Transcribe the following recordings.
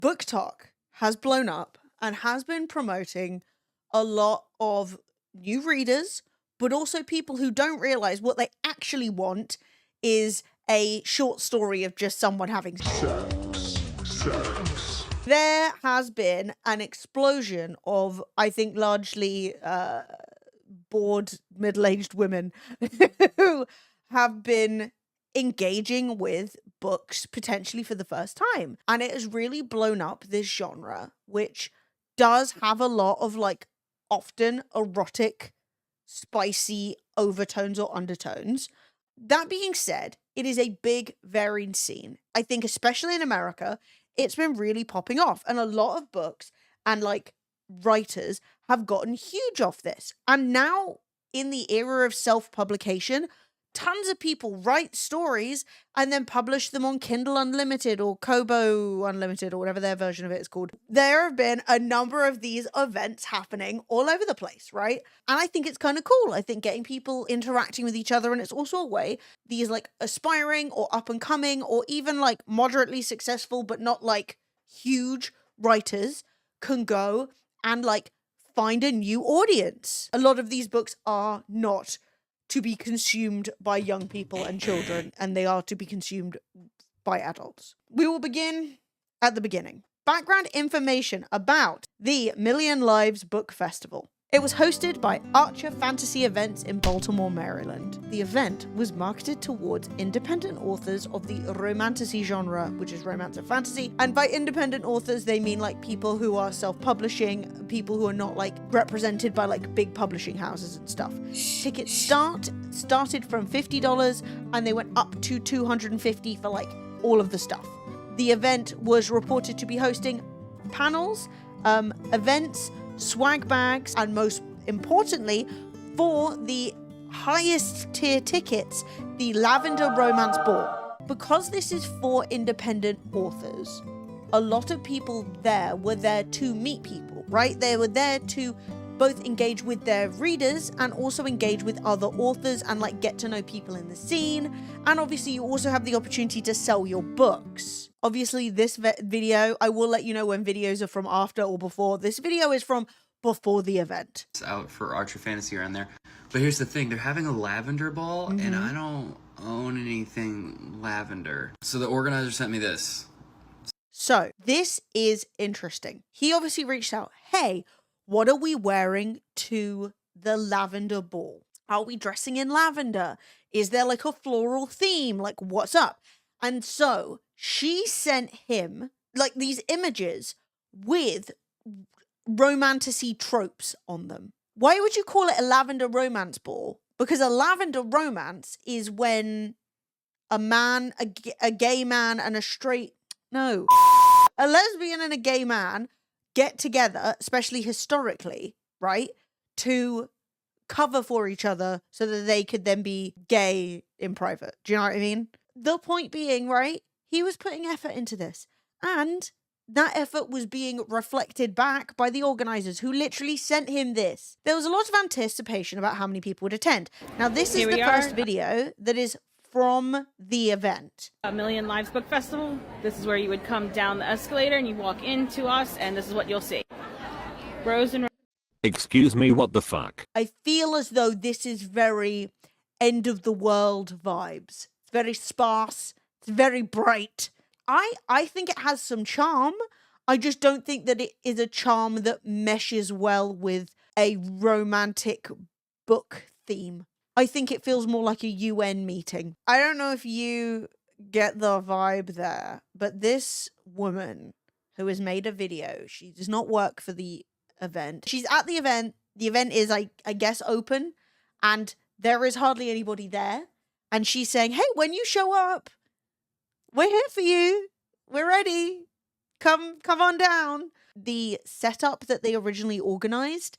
BookTok has blown up and has been promoting a lot of new readers, but also people who don't realize what they actually want is a short story of just someone having sex. There has been an explosion of, I think, largely bored middle-aged women who have been engaging with books potentially for the first time. And it has really blown up this genre, which does have a lot of like often erotic, spicy overtones or undertones. That being said, it is a big varied scene. I think especially in America, it's been really popping off. And a lot of books and like writers have gotten huge off this. And now in the era of self-publication, tons of people write stories and then publish them on Kindle Unlimited or Kobo Unlimited or whatever their version of it is called. There have been a number of these events happening all over the place, right? And I think it's kind of cool. I think getting people interacting with each other, and it's also a way these like aspiring or up and coming or even like moderately successful but not like huge writers can go and like find a new audience. A lot of these books are not to be consumed by young people and children, and they are to be consumed by adults. We will begin at the beginning. Background information about the Million Lives Book Festival. It was hosted by Archer Fantasy Events in Baltimore, Maryland. The event was marketed towards independent authors of the romantasy genre, which is romance and fantasy. And by independent authors, they mean like people who are self-publishing, people who are not like represented by like big publishing houses and stuff. Tickets started from $50 and they went up to $250 for like all of the stuff. The event was reported to be hosting panels, events, swag bags, and most importantly, for the highest tier tickets, the Lavender Romance Ball. Because this is for independent authors, a lot of people there were there to meet people, right? They were there to both engage with their readers and also engage with other authors and like get to know people in the scene. And obviously you also have the opportunity to sell your books. Obviously this video, I will let you know when videos are from after or before. This video is from before the event. It's out for Archer Fantasy around there. But here's the thing, they're having a lavender ball and I don't own anything lavender. So the organizer sent me this. So this is interesting. He obviously reached out, hey, what are we wearing to the lavender ball? Are we dressing in lavender? Is there like a floral theme? Like what's up? And so she sent him like these images with romantasy tropes on them. Why would you call it a lavender romance ball? Because a lavender romance is when a man, a gay man and a lesbian and a gay man get together, especially historically, right, to cover for each other so that they could then be gay in private. Do you know what I mean? The point being, right, he was putting effort into this, and that effort was being reflected back by the organizers who literally sent him this. There was a lot of anticipation about how many people would attend. Now, this is the first video that is from the event. A Million Lives Book Festival. This is where you would come down the escalator and you walk into us, and this is what you'll see. Rose and... Excuse me, what the fuck? I feel as though this is very end of the world vibes. It's very sparse. It's very bright. I think it has some charm. I just don't think that it is a charm that meshes well with a romantic book theme. I think it feels more like a UN meeting. I don't know if you get the vibe there, but this woman who has made a video, she does not work for the event. She's at the event. The event is, I guess, open, and there is hardly anybody there. And she's saying, hey, when you show up, we're here for you. We're ready. Come on down. The setup that they originally organized,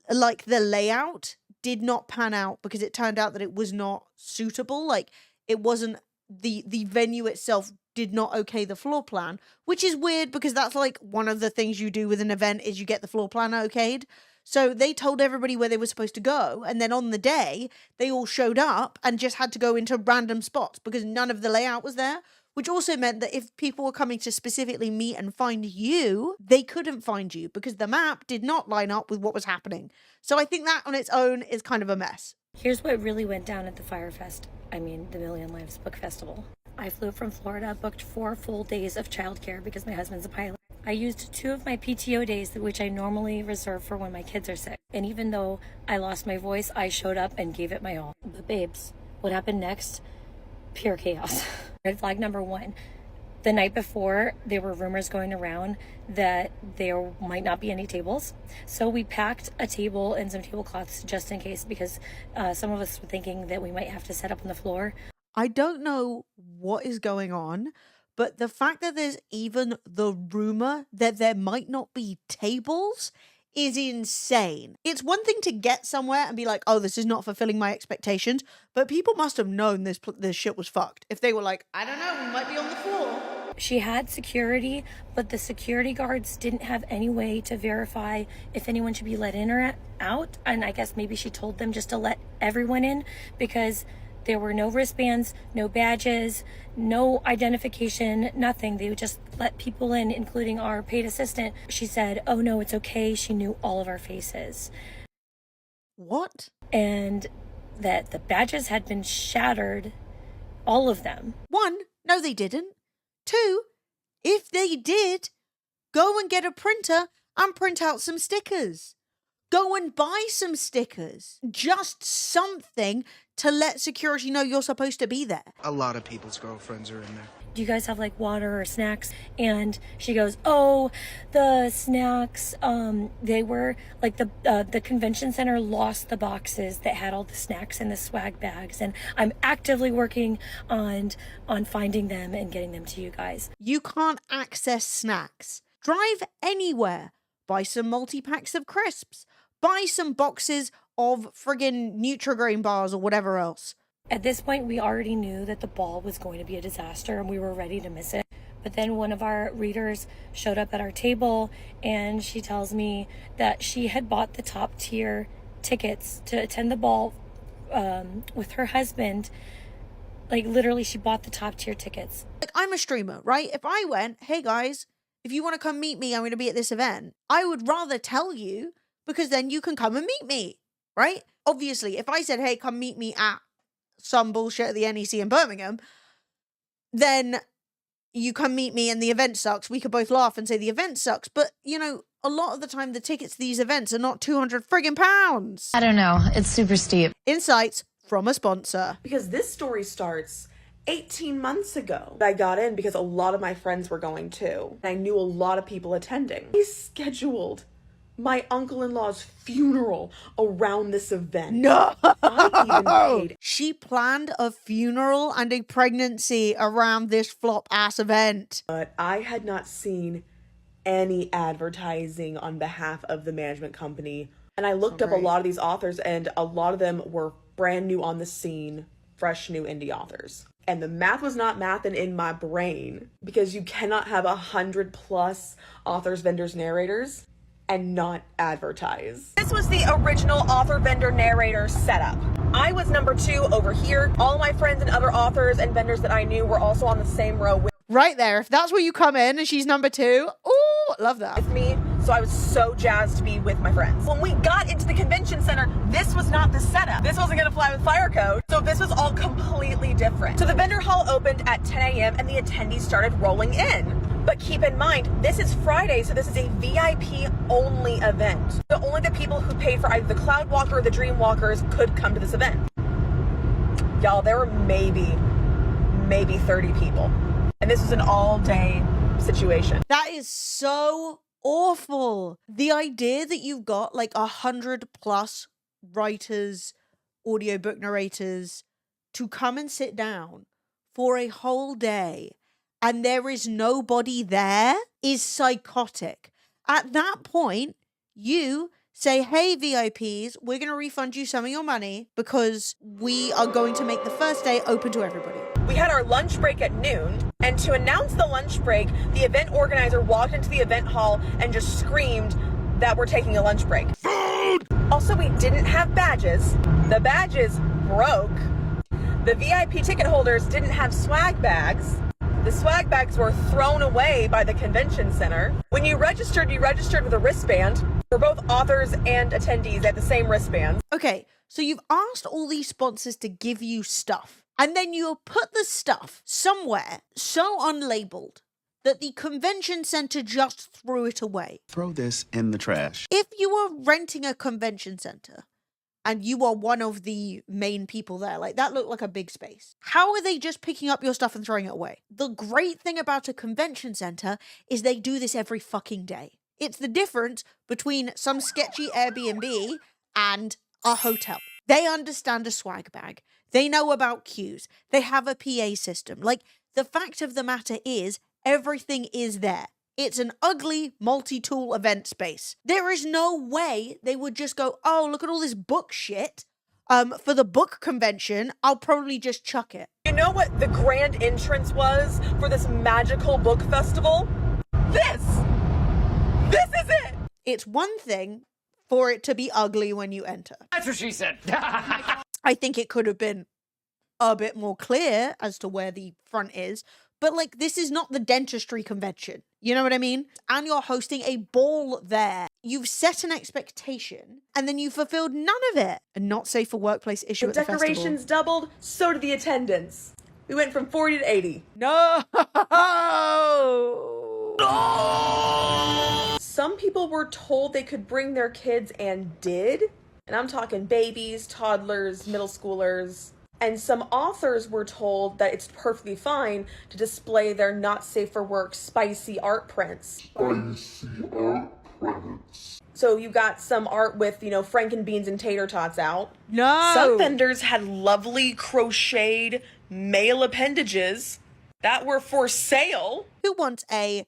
like the layout, did not pan out because it turned out that it was not suitable. Like it wasn't, the venue itself did not okay the floor plan, which is weird because that's like one of the things you do with an event is you get the floor plan okayed. So they told everybody where they were supposed to go, and then on the day they all showed up and just had to go into random spots because none of the layout was there, which also meant that if people were coming to specifically meet and find you, they couldn't find you because the map did not line up with what was happening. So I think that on its own is kind of a mess. Here's what really went down at the the Million Lives Book Festival. I flew from Florida, booked 4 full days of childcare because my husband's a pilot. I used 2 of my PTO days, which I normally reserve for when my kids are sick. And even though I lost my voice, I showed up and gave it my all. But babes, what happened next? Pure chaos. Red flag number 1. The night before, there were rumors going around that there might not be any tables. So we packed a table and some tablecloths just in case, because some of us were thinking that we might have to set up on the floor. I don't know what is going on, but the fact that there's even the rumor that there might not be tables is insane. It's one thing to get somewhere and be like, oh, this is not fulfilling my expectations, but people must have known this shit was fucked. If they were like, I don't know, we might be on the floor. She had security, but the security guards didn't have any way to verify if anyone should be let in or out. And I guess maybe she told them just to let everyone in because there were no wristbands, no badges, no identification, nothing. They would just let people in, including our paid assistant. She said, oh no, it's okay. She knew all of our faces. What? And that the badges had been shattered, all of them. 1, no they didn't. 2, if they did, go and get a printer and print out some stickers. Go and buy some stickers. Just something to let security know you're supposed to be there. A lot of people's girlfriends are in there. Do you guys have like water or snacks? And she goes, oh, the snacks, they were like the convention center lost the boxes that had all the snacks and the swag bags. And I'm actively working on finding them and getting them to you guys. You can't access snacks. Drive anywhere. Buy some multi-packs of crisps. Buy some boxes of friggin' Nutri-Grain bars or whatever else. At this point, we already knew that the ball was going to be a disaster and we were ready to miss it. But then one of our readers showed up at our table and she tells me that she had bought the top tier tickets to attend the ball with her husband. Like literally she bought the top tier tickets. Like I'm a streamer, right? If I went, hey guys, if you want to come meet me, I'm going to be at this event. I would rather tell you because then you can come and meet me, right? Obviously, if I said, hey, come meet me at some bullshit at the NEC in Birmingham, then you come meet me and the event sucks. We could both laugh and say the event sucks. But, you know, a lot of the time the tickets to these events are not 200 friggin' pounds. I don't know. It's super steep. Insights from a sponsor. Because this story starts 18 months ago. I got in because a lot of my friends were going too. I knew a lot of people attending. I scheduled my uncle-in-law's funeral around this event. No! I even paid. She planned a funeral and a pregnancy around this flop-ass event. But I had not seen any advertising on behalf of the management company. And I looked up a lot of these authors and a lot of them were brand new on the scene, fresh new indie authors. And the math was not mathing in my brain because you cannot have 100+ authors, vendors, narrators and not advertise. This was the original author, vendor, narrator setup. I was number 2 over here. All my friends and other authors and vendors that I knew were also on the same row with Right there. If that's where you come in and she's number 2, ooh, love that. me. So I was so jazzed to be with my friends. When we got into the convention center, this was not the setup. This wasn't gonna fly with fire code. So this was all completely different. So the vendor hall opened at 10 a.m. and the attendees started rolling in. But keep in mind, this is Friday, so this is a VIP only event. So only the people who paid for either the Cloud Walker or the Dream Walkers could come to this event. Y'all, there were maybe 30 people. And this was an all-day situation. That is so awful. The idea that you've got like 100+ writers, audiobook narrators to come and sit down for a whole day and there is nobody there is psychotic. At that point, you say, hey, VIPs, we're going to refund you some of your money because we are going to make the first day open to everybody. We had our lunch break at noon, and to announce the lunch break, the event organizer walked into the event hall and just screamed that we're taking a lunch break. Food! Also, we didn't have badges. The badges broke. The VIP ticket holders didn't have swag bags. The swag bags were thrown away by the convention center. When you registered with a wristband. For both authors and attendees at the same wristbands. Okay, so you've asked all these sponsors to give you stuff, and then you put the stuff somewhere so unlabeled that the convention center just threw it away. Throw this in the trash. If you are renting a convention center and you are one of the main people there, like that looked like a big space, how are they just picking up your stuff and throwing it away? The great thing about a convention center is they do this every fucking day. It's the difference between some sketchy Airbnb and a hotel. They understand a swag bag. They know about queues. They have a PA system. Like, the fact of the matter is, everything is there. It's an ugly multi-tool event space. There is no way they would just go, oh, look at all this book shit. For the book convention, I'll probably just chuck it. You know what the grand entrance was for this magical book festival? This is it! It's one thing for it to be ugly when you enter. That's what she said. I think it could have been a bit more clear as to where the front is, but like, this is not the dentistry convention. You know what I mean? And you're hosting a ball there. You've set an expectation and then you fulfilled none of it. A not safe for workplace issue at the festival. Decorations doubled, so did the attendance. We went from 40 to 80. No! Some people were told they could bring their kids and did. And I'm talking babies, toddlers, middle schoolers. And some authors were told that it's perfectly fine to display their not safe for work spicy art prints. So you got some art with, frankenbeans and tater tots out. No! Some vendors had lovely crocheted male appendages that were for sale. Who wants a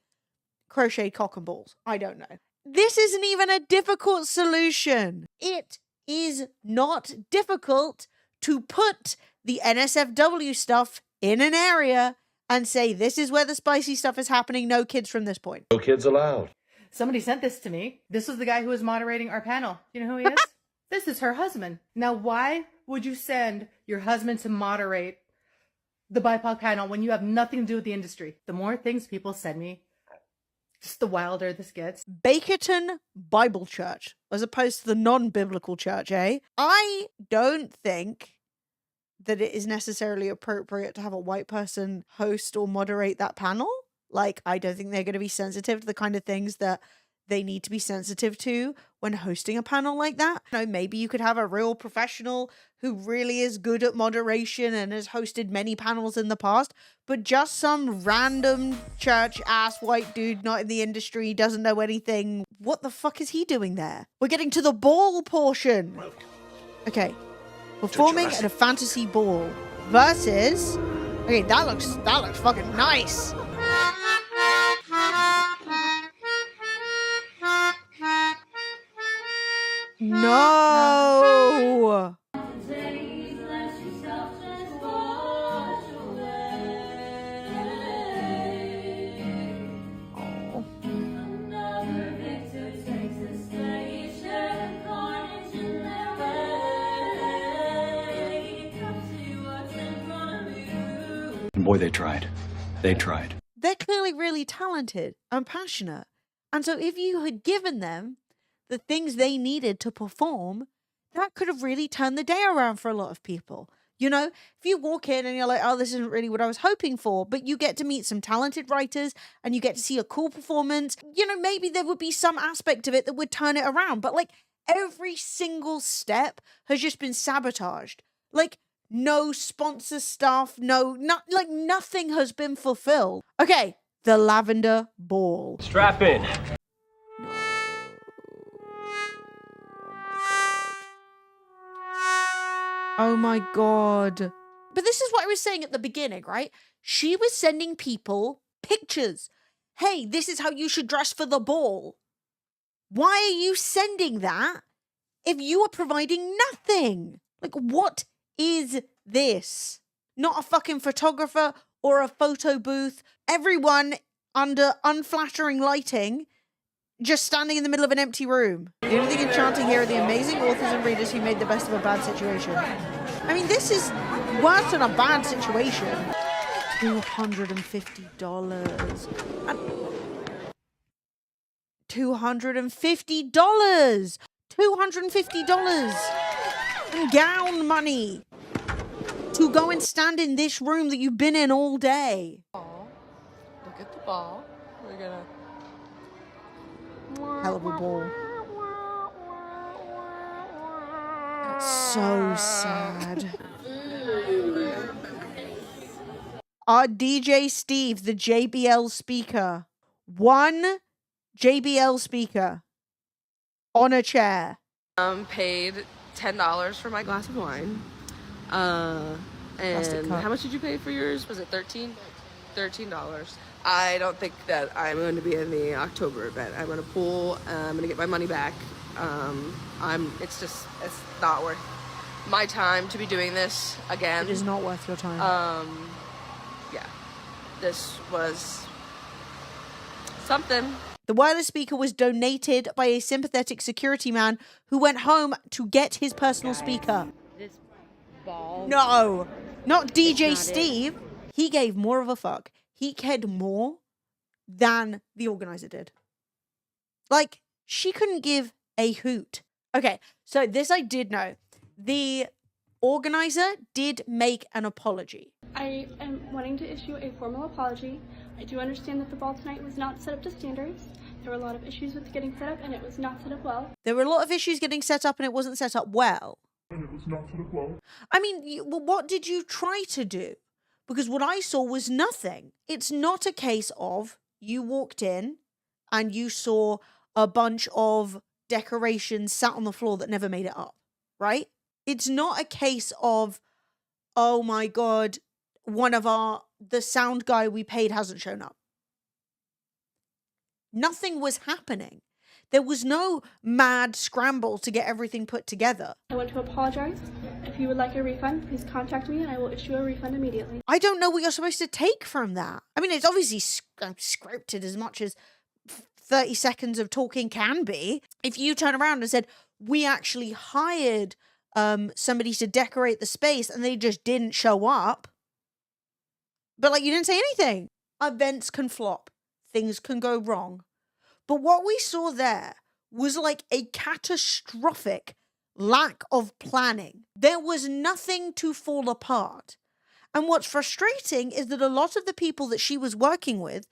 crochet cock and balls? I don't know. This isn't even a difficult solution. It is not difficult to put the NSFW stuff in an area and say, this is where the spicy stuff is happening. No kids from this point. No kids allowed. Somebody sent this to me. This was the guy who was moderating our panel. You know who he is? This is her husband. Now, why would you send your husband to moderate the BIPOC panel when you have nothing to do with the industry? The more things people send me, just the wilder this gets. Bakerton Bible Church, as opposed to the non-biblical church, eh? I don't think that it is necessarily appropriate to have a white person host or moderate that panel. Like, I don't think they're going to be sensitive to the kind of things that they need to be sensitive to when hosting a panel like that. Maybe you could have a real professional who really is good at moderation and has hosted many panels in the past, but just some random church-ass white dude not in the industry, doesn't know anything. What the fuck is he doing there? We're getting to the ball portion. Okay. Performing at a fantasy ball versus... Okay, that looks fucking nice. No. Boy, they tried. They tried. They're clearly really talented and passionate. And so if you had given them the things they needed to perform, that could have really turned the day around for a lot of people. You know, if you walk in and you're like, oh, this isn't really what I was hoping for, but you get to meet some talented writers and you get to see a cool performance, maybe there would be some aspect of it that would turn it around. But like, every single step has just been sabotaged. Like, no sponsor stuff, nothing has been fulfilled. Okay, the Lavender Ball. Strap in. Oh my god. But this is what I was saying at the beginning, right? She was sending people pictures. Hey, this is how you should dress for the ball. Why are you sending that if you are providing nothing? Like, what is this? Not a fucking photographer or a photo booth. Everyone under unflattering lighting, just standing in the middle of an empty room. The only thing enchanting here are the amazing authors and readers who made the best of a bad situation. I mean, this is worse than a bad situation. $250. $250. $250 in gown money to go and stand in this room that you've been in all day. Look at the ball. We're gonna. Hell of a ball. So sad. Our DJ Steve, the JBL speaker. One JBL speaker on a chair. Paid $10 for my glass of wine. And how much did you pay for yours? Was it $13? $13. I don't think that I'm going to be in the October event. I'm going to pool. I'm going to get my money back. It's not worth my time to be doing this again. It is not worth your time. Yeah, this was something. The wireless speaker was donated by a sympathetic security man who went home to get his personal speaker. This ball. No, not DJ not Steve. He gave more of a fuck. He cared more than the organizer did. Like, she couldn't give a hoot. Okay, so this I did know. The organizer did make an apology. I am wanting to issue a formal apology. I do understand that the ball tonight was not set up to standards. There were a lot of issues with getting set up, and it was not set up well. There were a lot of issues getting set up, and it wasn't set up well. I mean, what did you try to do? Because what I saw was nothing. It's not a case of you walked in and you saw a bunch of decorations sat on the floor that never made it up, right? It's not a case of, oh my God, the sound guy we paid hasn't shown up. Nothing was happening. There was no mad scramble to get everything put together. I want to apologize. If you would like a refund, please contact me and I will issue a refund immediately. I don't know what you're supposed to take from that. I mean, it's obviously scripted as much as 30 seconds of talking can be. If you turn around and said, we actually hired somebody to decorate the space and they just didn't show up, but like you didn't say anything. Events can flop. Things can go wrong. But what we saw there was like a catastrophic lack of planning. There was nothing to fall apart. And what's frustrating is that a lot of the people that she was working with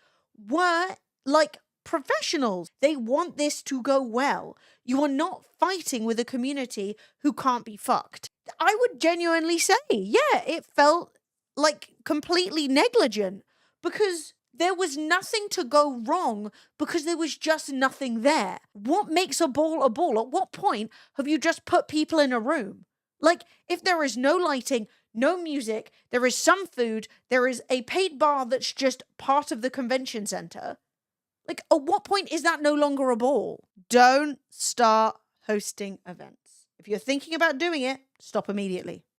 were like professionals. They want this to go well. You are not fighting with a community who can't be fucked. I would genuinely say, yeah, it felt like completely negligent because there was nothing to go wrong because there was just nothing there. What makes a ball a ball? At what point have you just put people in a room? Like, if there is no lighting, no music, there is some food, there is a paid bar that's just part of the convention center. Like, at what point is that no longer a ball? Don't start hosting events. If you're thinking about doing it, stop immediately.